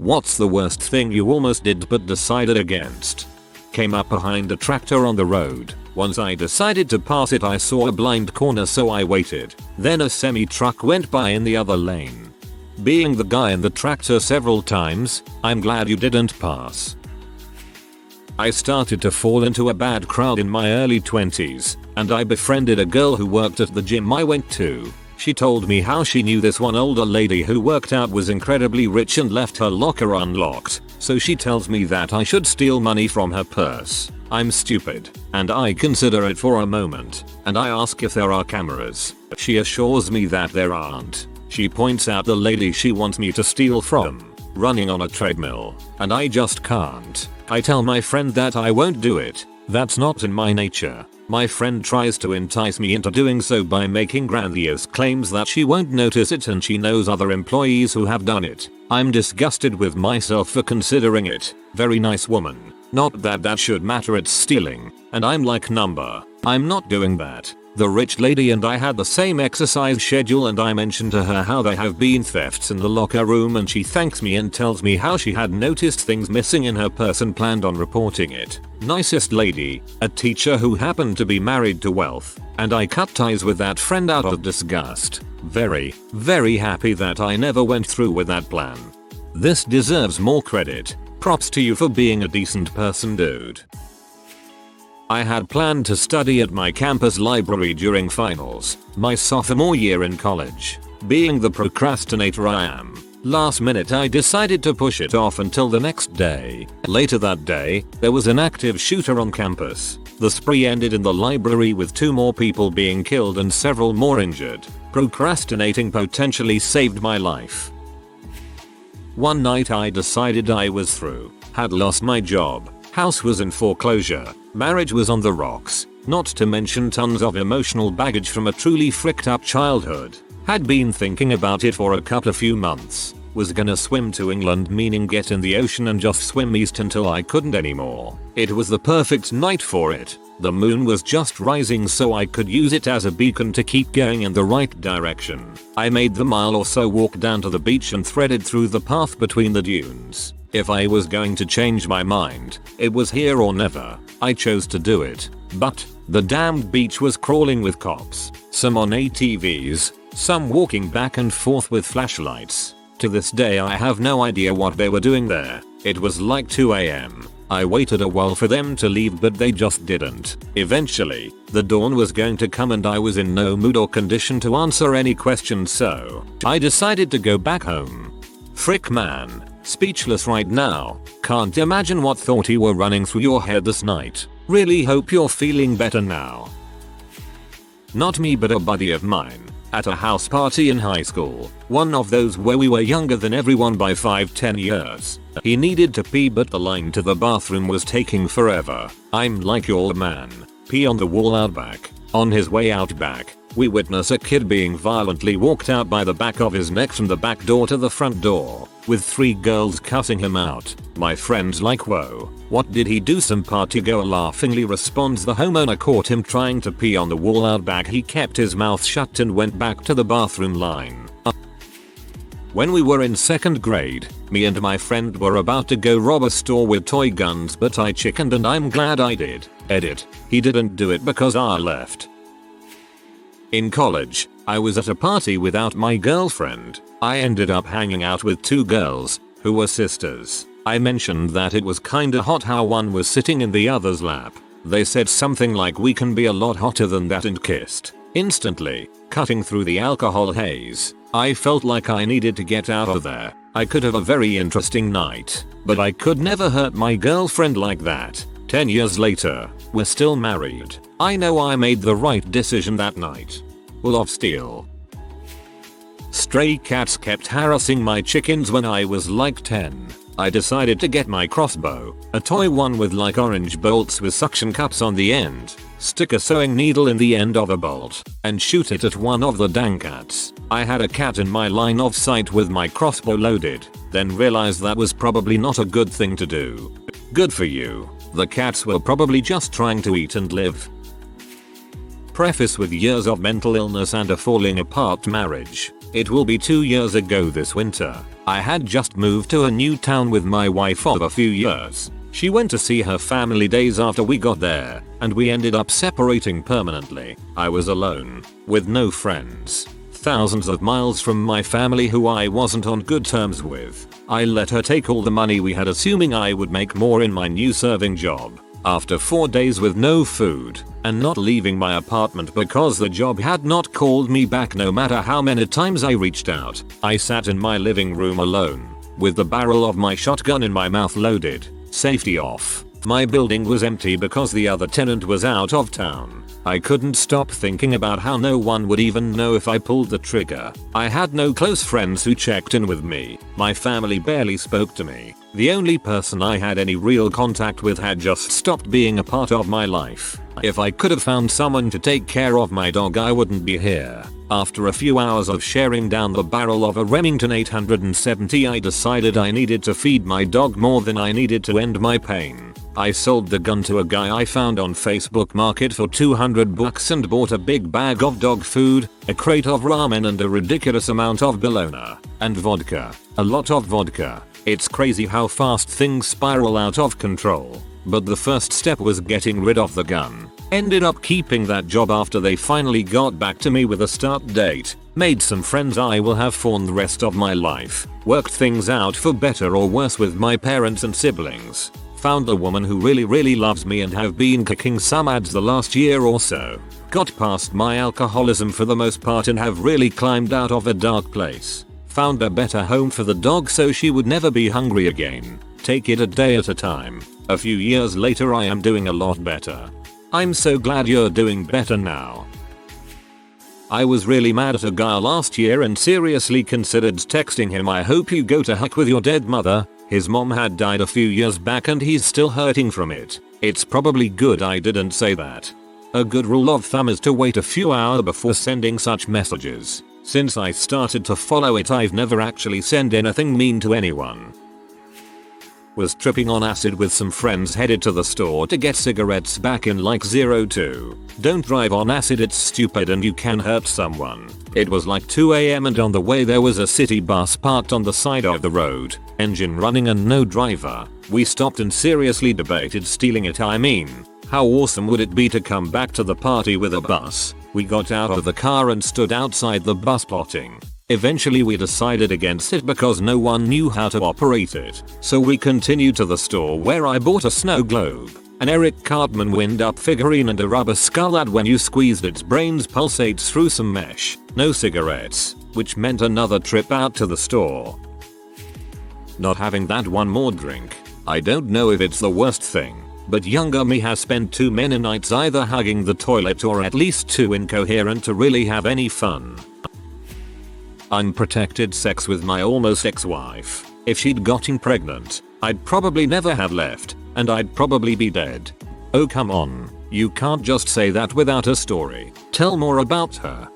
What's the worst thing you almost did but decided against? Came up behind a tractor on the road. Once I decided to pass it, I saw a blind corner, so I waited. Then a semi-truck went by in the other lane. Being the guy in the tractor several times, I'm glad you didn't pass. I started to fall into a bad crowd in my early 20s, and I befriended a girl who worked at the gym I went to. She told me how she knew this one older lady who worked out was incredibly rich and left her locker unlocked, so she tells me that I should steal money from her purse. I'm stupid, and I consider it for a moment, and I ask if there are cameras. She assures me that there aren't. She points out the lady she wants me to steal from, running on a treadmill, and I just can't. I tell my friend that I won't do it. That's not in my nature. My friend tries to entice me into doing so by making grandiose claims that she won't notice it and she knows other employees who have done it. I'm disgusted with myself for considering it. Very nice woman. Not that that should matter, it's stealing. And I'm like, I'm not doing that. The rich lady and I had the same exercise schedule, and I mentioned to her how there have been thefts in the locker room, and she thanks me and tells me how she had noticed things missing in her purse and planned on reporting it. Nicest lady, a teacher who happened to be married to wealth, and I cut ties with that friend out of disgust. Very, very happy that I never went through with that plan. This deserves more credit. Props to you for being a decent person, dude. I had planned to study at my campus library during finals, my sophomore year in college. Being the procrastinator I am, last minute I decided to push it off until the next day. Later that day, there was an active shooter on campus. The spree ended in the library with 2 more people being killed and several more injured. Procrastinating potentially saved my life. One night I decided I was through. Had lost my job. House was in foreclosure. Marriage was on the rocks. Not to mention tons of emotional baggage from a truly fricked up childhood. Had been thinking about it for a few months. Was gonna swim to England, meaning get in the ocean and just swim east until I couldn't anymore. It was the perfect night for it. The moon was just rising, so I could use it as a beacon to keep going in the right direction. I made the mile or so walk down to the beach and threaded through the path between the dunes. If I was going to change my mind, it was here or never. I chose to do it. But the damned beach was crawling with cops. Some on ATVs, some walking back and forth with flashlights. To this day I have no idea what they were doing there. It was like 2 AM. I waited a while for them to leave, but they just didn't. Eventually, the dawn was going to come and I was in no mood or condition to answer any questions, so I decided to go back home. Frick man. Speechless right now. Can't imagine what thought you were running through your head this night. Really hope you're feeling better now. Not me, but a buddy of mine. At a house party in high school. One of those where we were younger than everyone by 5-10 years. He needed to pee, but the line to the bathroom was taking forever. I'm like, your man. Pee on the wall out back. On his way out back, we witness a kid being violently walked out by the back of his neck from the back door to the front door, with 3 girls cussing him out. My friend's like, whoa, what did he do? Some party goer laughingly responds the homeowner caught him trying to pee on the wall out back. He kept his mouth shut and went back to the bathroom line. When we were in 2nd grade, me and my friend were about to go rob a store with toy guns, but I chickened, and I'm glad I did. Edit. He didn't do it because I left. In college, I was at a party without my girlfriend. I ended up hanging out with 2 girls, who were sisters. I mentioned that it was kinda hot how one was sitting in the other's lap. They said something like, we can be a lot hotter than that, and kissed. Instantly, cutting through the alcohol haze. I felt like I needed to get out of there. I could have a very interesting night, but I could never hurt my girlfriend like that. 10 years later, we're still married. I know I made the right decision that night. Will of Steel. Stray cats kept harassing my chickens when I was like 10. I decided to get my crossbow, a toy one with like orange bolts with suction cups on the end, stick a sewing needle in the end of a bolt, and shoot it at one of the dang cats. I had a cat in my line of sight with my crossbow loaded, then realized that was probably not a good thing to do. Good for you. The cats were probably just trying to eat and live. Preface: with years of mental illness and a falling apart marriage, It will be 2 years ago this winter. I had just moved to a new town with my wife of a few years. She went to see her family days after we got there, and we ended up separating permanently. I was alone, with no friends, thousands of miles from my family who I wasn't on good terms with. I let her take all the money we had, assuming I would make more in my new serving job. After 4 days with no food, and not leaving my apartment because the job had not called me back no matter how many times I reached out, I sat in my living room alone, with the barrel of my shotgun in my mouth loaded, safety off. My building was empty because the other tenant was out of town. I couldn't stop thinking about how no one would even know if I pulled the trigger. I had no close friends who checked in with me. My family barely spoke to me. The only person I had any real contact with had just stopped being a part of my life. If I could have found someone to take care of my dog, I wouldn't be here. After a few hours of sharing down the barrel of a Remington 870, I decided I needed to feed my dog more than I needed to end my pain. I sold the gun to a guy I found on Facebook Market for $200 and bought a big bag of dog food, a crate of ramen and a ridiculous amount of bologna. And vodka. A lot of vodka. It's crazy how fast things spiral out of control. But the first step was getting rid of the gun. Ended up keeping that job after they finally got back to me with a start date. Made some friends I will have for the rest of my life. Worked things out for better or worse with my parents and siblings. Found a woman who really loves me and have been kicking some ads the last year or so. Got past my alcoholism for the most part and have really climbed out of a dark place. Found a better home for the dog so she would never be hungry again. Take it a day at a time. A few years later I am doing a lot better. I'm so glad you're doing better now. I was really mad at a guy last year and seriously considered texting him, "I hope you go to heck with your dead mother." His mom had died a few years back and he's still hurting from it. It's probably good I didn't say that. A good rule of thumb is to wait a few hours before sending such messages. Since I started to follow it, I've never actually sent anything mean to anyone. Was tripping on acid with some friends, headed to the store to get cigarettes back in like 02. Don't drive on acid, it's stupid and you can hurt someone. It was like 2 AM and on the way there was a city bus parked on the side of the road, engine running and no driver. We stopped and seriously debated stealing it. I mean, how awesome would it be to come back to the party with a bus? We got out of the car and stood outside the bus plotting. Eventually we decided against it because no one knew how to operate it. So we continued to the store where I bought a snow globe, an Eric Cartman wind-up figurine and a rubber skull that when you squeezed its brains pulsates through some mesh. No cigarettes, which meant another trip out to the store. Not having that one more drink. I don't know if it's the worst thing, but younger me has spent too many nights either hugging the toilet or at least too incoherent to really have any fun. Unprotected sex with my almost ex-wife. If she'd gotten pregnant, I'd probably never have left, and I'd probably be dead. Oh come on, you can't just say that without a story. Tell more about her.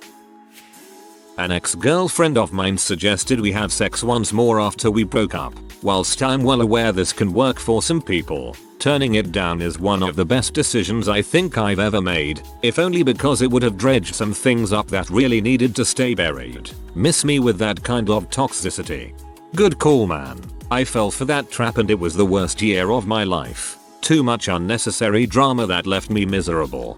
An ex-girlfriend of mine suggested we have sex once more after we broke up. Whilst I'm well aware this can work for some people, turning it down is one of the best decisions I think I've ever made, if only because it would have dredged some things up that really needed to stay buried. Miss me with that kind of toxicity. Good call, man. I fell for that trap and it was the worst year of my life. Too much unnecessary drama that left me miserable.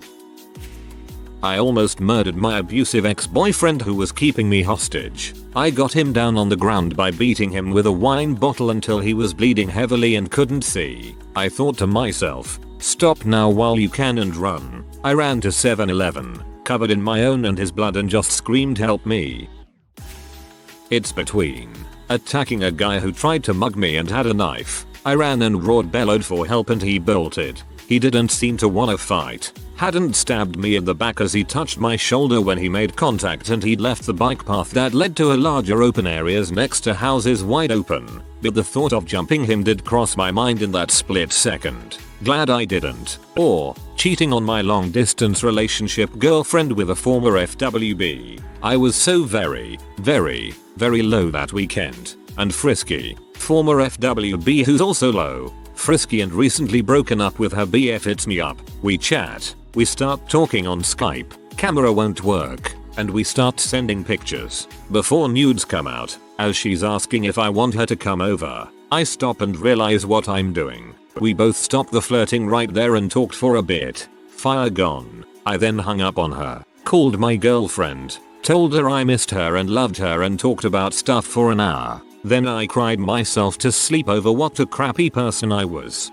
I almost murdered my abusive ex-boyfriend who was keeping me hostage. I got him down on the ground by beating him with a wine bottle until he was bleeding heavily and couldn't see. I thought to myself, stop now while you can and run. I ran to 7-Eleven, covered in my own and his blood, and just screamed, "Help me." It's between attacking a guy who tried to mug me and had a knife. I ran and roared, bellowed for help, and he bolted. He didn't seem to wanna fight. Hadn't stabbed me in the back as he touched my shoulder when he made contact, and he'd left the bike path that led to a larger open areas next to houses wide open. But the thought of jumping him did cross my mind in that split second. Glad I didn't. Or cheating on my long distance relationship girlfriend with a former FWB. I was so very low that weekend. And frisky. Former FWB who's also low, frisky, and recently broken up with her BF hits me up. We chat. We start talking on Skype. Camera won't work. and we start sending pictures. Before nudes come out, as she's asking if I want her to come over, I stop and realize what I'm doing. We both stopped the flirting right there and talked for a bit. Fire gone. I then hung up on her, called my girlfriend, told her I missed her and loved her and talked about stuff for an hour. Then I cried myself to sleep over what a crappy person I was.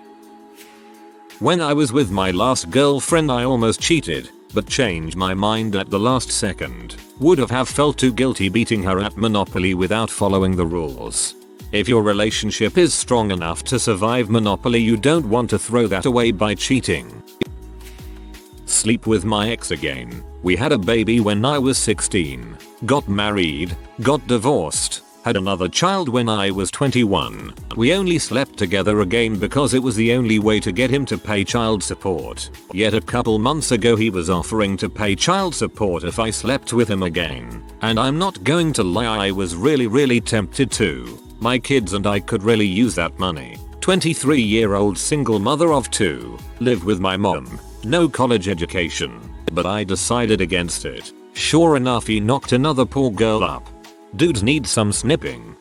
When I was with my last girlfriend I almost cheated, but changed my mind at the last second. Would have felt too guilty beating her at Monopoly without following the rules. If your relationship is strong enough to survive Monopoly, you don't want to throw that away by cheating. Sleep with my ex again. We had a baby when I was 16, got married, got divorced, had another child when I was 21. We only slept together again because it was the only way to get him to pay child support. Yet a couple months ago he was offering to pay child support if I slept with him again. And I'm not going to lie, I was really tempted to. My kids and I could really use that money. 23-year-old single mother of 2, live with my mom, no college education. But I decided against it. Sure enough, he knocked another poor girl up. Dudes need some snipping.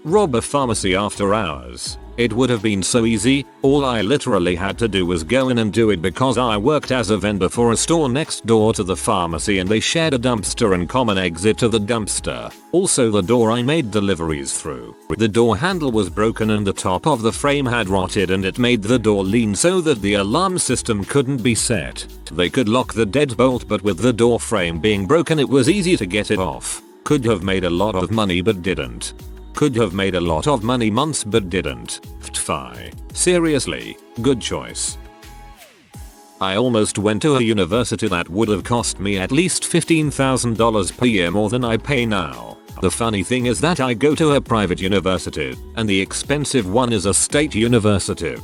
Rob a pharmacy after hours. It would have been so easy, all I literally had to do was go in and do it because I worked as a vendor for a store next door to the pharmacy and they shared a dumpster and common exit to the dumpster. Also the door I made deliveries through. The door handle was broken and the top of the frame had rotted and it made the door lean so that the alarm system couldn't be set. They could lock the deadbolt, but with the door frame being broken it was easy to get it off. Could have made a lot of money but didn't. Could have made a lot of money months but didn't. Pfft. Seriously, good choice. I almost went to a university that would have cost me at least $15,000 per year more than I pay now. The funny thing is that I go to a private university, and the expensive one is a state university.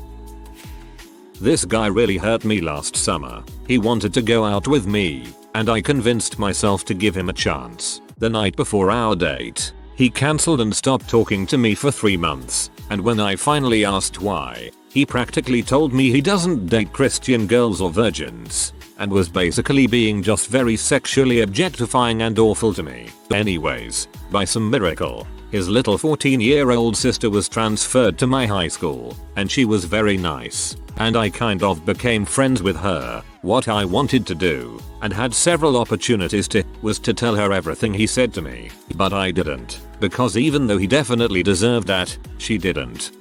This guy really hurt me last summer. He wanted to go out with me, and I convinced myself to give him a chance. The night before our date, he cancelled and stopped talking to me for 3 months, and when I finally asked why, he practically told me he doesn't date Christian girls or virgins, and was basically being just very sexually objectifying and awful to me. Anyways, by some miracle, his little 14-year-old sister was transferred to my high school, and she was very nice, and I kind of became friends with her. What I wanted to do, and had several opportunities to, was to tell her everything he said to me, but I didn't, because even though he definitely deserved that, she didn't.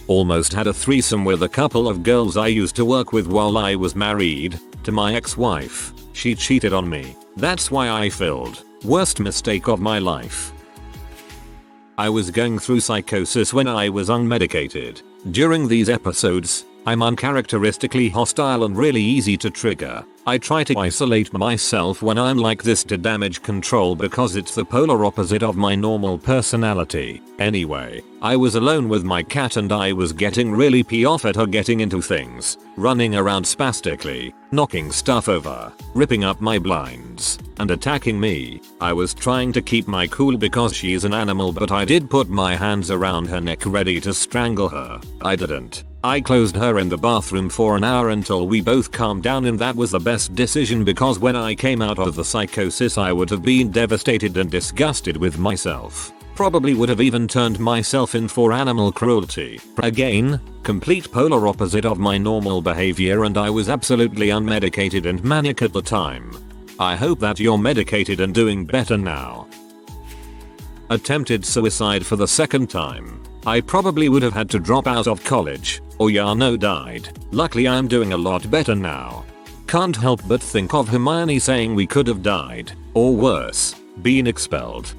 Almost had a threesome with a couple of girls I used to work with while I was married to my ex-wife. She cheated on me. That's why I failed. Worst mistake of my life. I was going through psychosis when I was unmedicated. During these episodes, I'm uncharacteristically hostile and really easy to trigger. I try to isolate myself when I'm like this to damage control because it's the polar opposite of my normal personality. Anyway, I was alone with my cat and I was getting really pissed off at her getting into things, running around spastically, knocking stuff over, ripping up my blinds, and attacking me. I was trying to keep my cool because she's an animal, but I did put my hands around her neck ready to strangle her. I didn't. I closed her in the bathroom for an hour until we both calmed down, and that was the best decision because when I came out of the psychosis I would have been devastated and disgusted with myself. Probably would have even turned myself in for animal cruelty. Again, complete polar opposite of my normal behavior, and I was absolutely unmedicated and manic at the time. I hope that you're medicated and doing better now. Attempted suicide for the second time. I probably would have had to drop out of college, or died. Luckily I'm doing a lot better now. Can't help but think of Hermione saying we could have died, or worse, been expelled.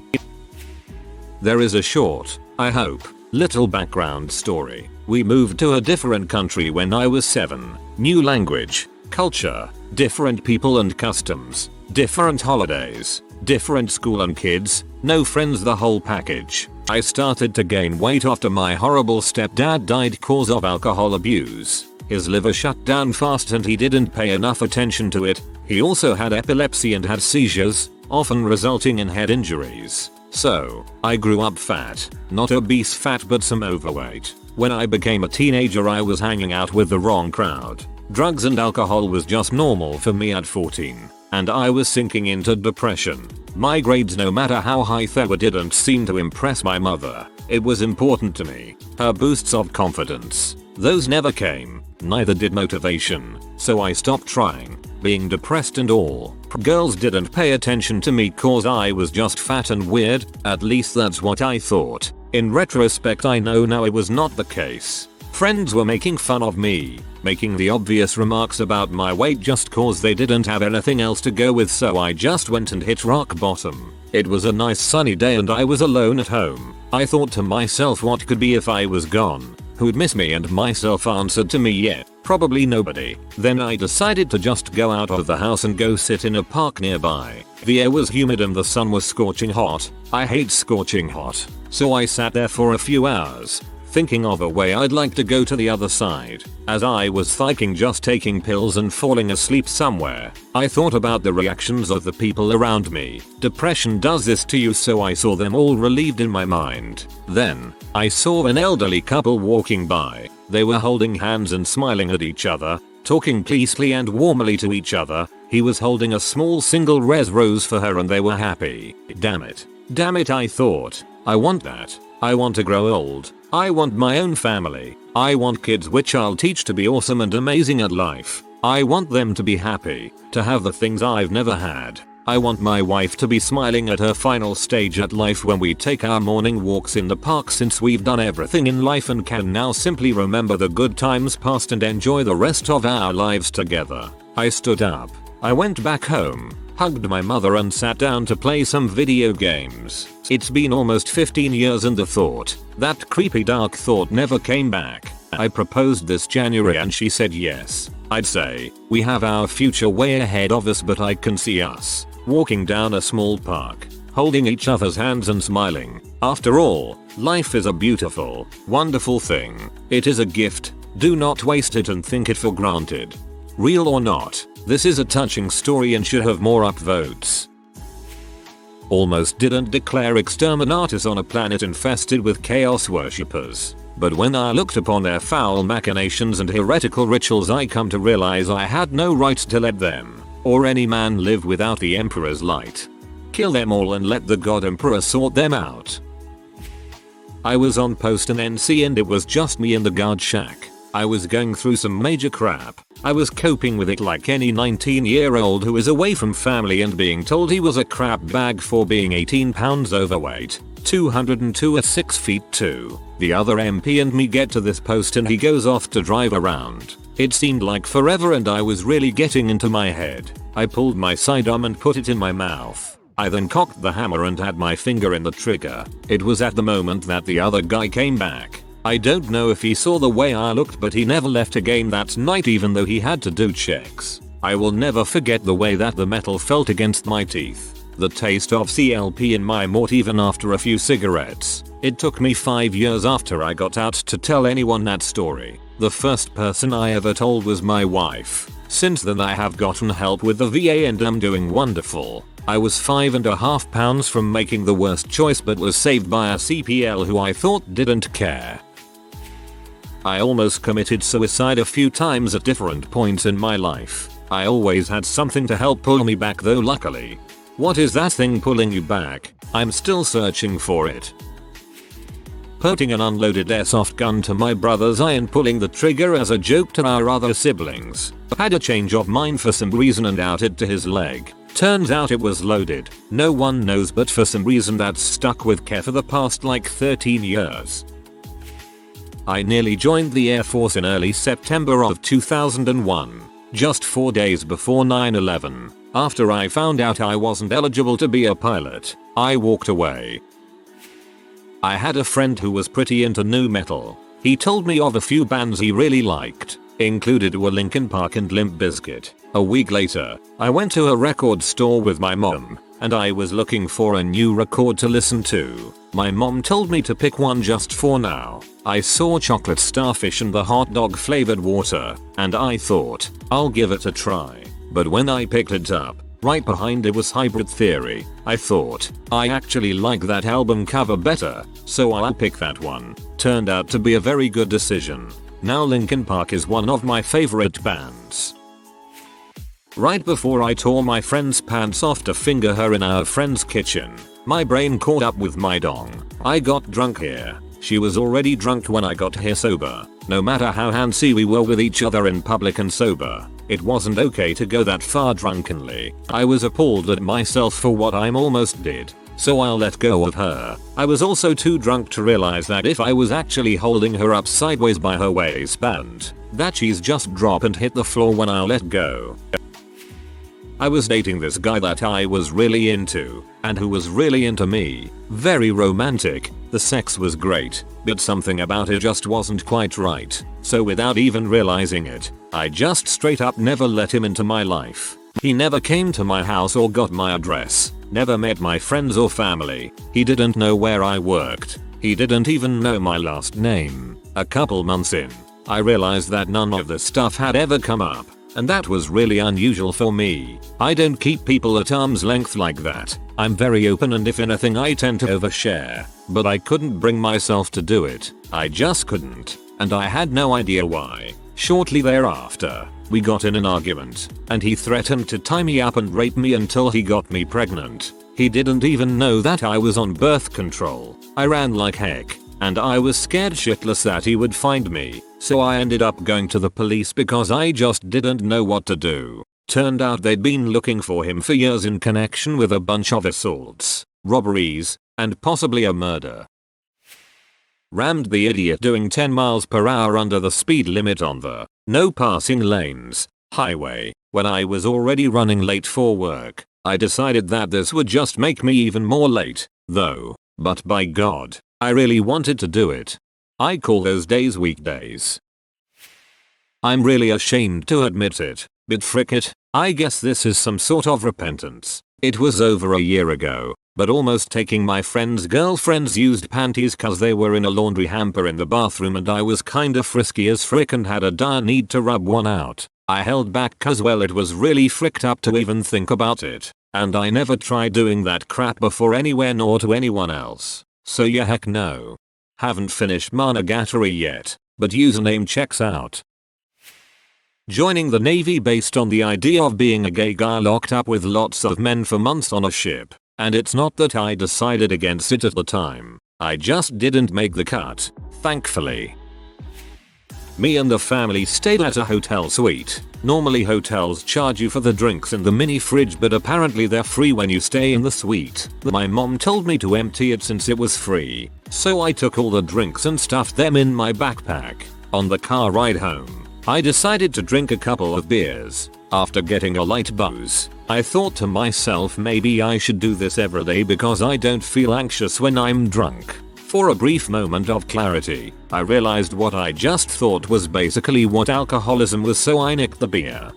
There is a short, I hope, little background story. We moved to a different country when I was 7. New language, culture, different people and customs, different holidays, different school and kids, no friends, the whole package. I started to gain weight after my horrible stepdad died cause of alcohol abuse. His liver shut down fast and he didn't pay enough attention to it. He also had epilepsy and had seizures, often resulting in head injuries. So, I grew up fat, not obese fat but some overweight. When I became a teenager I was hanging out with the wrong crowd. Drugs and alcohol was just normal for me at 14. and I was sinking into depression. My grades, no matter how high they were, didn't seem to impress my mother. It was important to me. Her boosts of confidence, those never came. Neither did motivation. So I stopped trying. Being depressed and all. Girls didn't pay attention to me cause I was just fat and weird. At least that's what I thought. In retrospect, I know now it was not the case. Friends were making fun of me, making the obvious remarks about my weight just cause they didn't have anything else to go with, so I just went and hit rock bottom. It was a nice sunny day and I was alone at home. I thought to myself, what could be if I was gone? Who'd miss me? And myself answered to me, yeah, probably nobody. Then I decided to just go out of the house and go sit in a park nearby. The air was humid and the sun was scorching hot. I hate scorching hot. So I sat there for a few hours, thinking of a way I'd like to go to the other side. As I was thinking, just taking pills and falling asleep somewhere, I thought about the reactions of the people around me. Depression does this to you, so I saw them all relieved in my mind. Then, I saw an elderly couple walking by. They were holding hands and smiling at each other, talking peacefully and warmly to each other. He was holding a small single red rose for her and they were happy. Damn it. Damn it, I thought. I want that. I want to grow old. I want my own family. I want kids which I'll teach to be awesome and amazing at life. I want them to be happy, to have the things I've never had. I want my wife to be smiling at her final stage at life when we take our morning walks in the park, since we've done everything in life and can now simply remember the good times past and enjoy the rest of our lives together. I stood up. I went back home, hugged my mother and sat down to play some video games. It's been almost 15 years and the thought, that creepy dark thought, never came back. I proposed this January and she said yes. I'd say, we have our future way ahead of us, but I can see us walking down a small park, holding each other's hands and smiling. After all, life is a beautiful, wonderful thing. It is a gift. Do not waste it and think it for granted. Real or not, this is a touching story and should have more upvotes. Almost didn't declare exterminatus on a planet infested with chaos worshippers. But when I looked upon their foul machinations and heretical rituals, I come to realize I had no right to let them, or any man, live without the Emperor's light. Kill them all and let the God Emperor sort them out. I was on post in NC and it was just me in the guard shack. I was going through some major crap. I was coping with it like any 19-year-old who is away from family and being told he was a crap bag for being 18 pounds overweight, 202 at 6 feet 2. The other MP and me get to this post and he goes off to drive around. It seemed like forever and I was really getting into my head. I pulled my sidearm and put it in my mouth. I then cocked the hammer and had my finger in the trigger. It was at the moment that the other guy came back. I don't know if he saw the way I looked, but he never left again that night, even though he had to do checks. I will never forget the way that the metal felt against my teeth. The taste of CLP in my mouth even after a few cigarettes. It took me 5 years after I got out to tell anyone that story. The first person I ever told was my wife. Since then I have gotten help with the VA and am doing wonderful. I was 5.5 pounds from making the worst choice, but was saved by a CPL who I thought didn't care. I almost committed suicide a few times at different points in my life. I always had something to help pull me back though, luckily. What is that thing pulling you back? I'm still searching for it. Putting an unloaded airsoft gun to my brother's eye and pulling the trigger as a joke to our other siblings. Had a change of mind for some reason and out it to his leg. Turns out it was loaded. No one knows, but for some reason that's stuck with Kev for the past like 13 years. I nearly joined the Air Force in early September of 2001, just 4 days before 9/11. After I found out I wasn't eligible to be a pilot, I walked away. I had a friend who was pretty into nu metal. He told me of a few bands he really liked, included were Linkin Park and Limp Bizkit. A week later, I went to a record store with my mom, and I was looking for a new record to listen to. My mom told me to pick one just for now. I saw Chocolate Starfish and the hot dog flavored water, and I thought, I'll give it a try. But when I picked it up, right behind it was Hybrid Theory. I thought, I actually like that album cover better, so I'll pick that one. Turned out to be a very good decision. Now Linkin Park is one of my favorite bands. Right before I tore my friend's pants off to finger her in our friend's kitchen, my brain caught up with my dong. I got drunk here. She was already drunk when I got here sober. No matter how handsy we were with each other in public and sober, it wasn't okay to go that far drunkenly. I was appalled at myself for what I almost did, so I'll let go of her. I was also too drunk to realize that if I was actually holding her up sideways by her waistband, that she's just drop and hit the floor when I let go. I was dating this guy that I was really into, and who was really into me. Very romantic, the sex was great, but something about it just wasn't quite right. So without even realizing it, I just straight up never let him into my life. He never came to my house or got my address, never met my friends or family. He didn't know where I worked. He didn't even know my last name. A couple months in, I realized that none of the stuff had ever come up. And that was really unusual for me. I don't keep people at arm's length like that. I'm very open, and if anything I tend to overshare. But I couldn't bring myself to do it. I just couldn't. And I had no idea why. Shortly thereafter, we got in an argument, and he threatened to tie me up and rape me until he got me pregnant. He didn't even know that I was on birth control. I ran like heck, and I was scared shitless that he would find me. So I ended up going to the police because I just didn't know what to do. Turned out they'd been looking for him for years in connection with a bunch of assaults, robberies, and possibly a murder. Rammed the idiot doing 10 miles per hour under the speed limit on the no passing lanes highway when I was already running late for work. I decided that this would just make me even more late, though, but by God, I really wanted to do it. I call those days weekdays. I'm really ashamed to admit it, but frick it, I guess this is some sort of repentance. It was over a year ago, but almost taking my friend's girlfriend's used panties cause they were in a laundry hamper in the bathroom, and I was kinda frisky as frick and had a dire need to rub one out. I held back cause well it was really fricked up to even think about it, and I never tried doing that crap before anywhere nor to anyone else. So yeah, heck no. Haven't finished Monogatari yet, but username checks out. Joining the Navy based on the idea of being a gay guy locked up with lots of men for months on a ship. And it's not that I decided against it at the time. I just didn't make the cut, thankfully. Me and the family stayed at a hotel suite. Normally hotels charge you for the drinks in the mini fridge, but apparently they're free when you stay in the suite. My mom told me to empty it since it was free. So I took all the drinks and stuffed them in my backpack. On the car ride home, I decided to drink a couple of beers. After getting a light buzz, I thought to myself maybe I should do this every day because I don't feel anxious when I'm drunk. For a brief moment of clarity, I realized what I just thought was basically what alcoholism was, so I nicked the beer.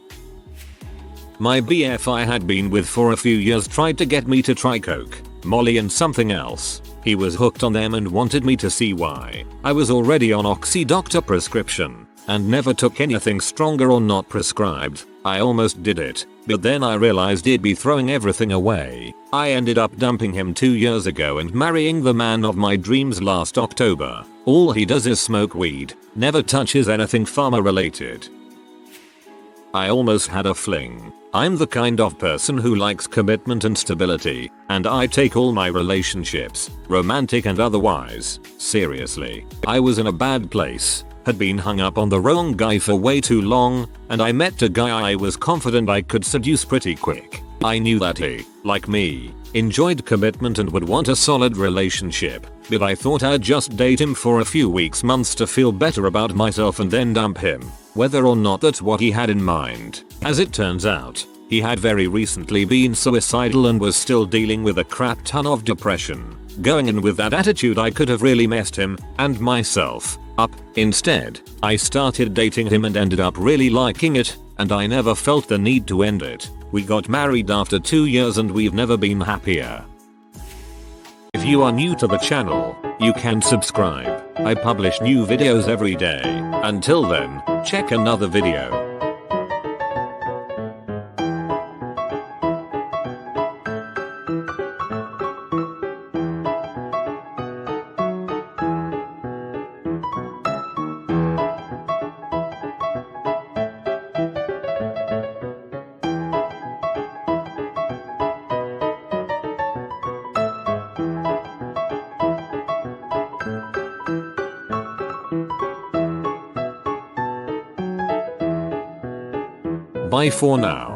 My BF I had been with for a few years tried to get me to try coke, Molly and something else. He was hooked on them and wanted me to see why. I was already on oxy doctor prescription and never took anything stronger or not prescribed. I almost did it, but then I realized he'd be throwing everything away. I ended up dumping him 2 years ago and marrying the man of my dreams last October. All he does is smoke weed, never touches anything pharma related. I almost had a fling. I'm the kind of person who likes commitment and stability, and I take all my relationships, romantic and otherwise, seriously. I was in a bad place, had been hung up on the wrong guy for way too long, and I met a guy I was confident I could seduce pretty quick. I knew that he, like me, enjoyed commitment and would want a solid relationship, but I thought I'd just date him for a few weeks, months to feel better about myself and then dump him, whether or not that's what he had in mind. As it turns out, he had very recently been suicidal and was still dealing with a crap ton of depression. Going in with that attitude, I could have really messed him, and myself, up. Instead, I started dating him and ended up really liking it, and I never felt the need to end it. We got married after 2 years and we've never been happier. If you are new to the channel, you can subscribe. I publish new videos every day. Until then, check another video. Bye for now.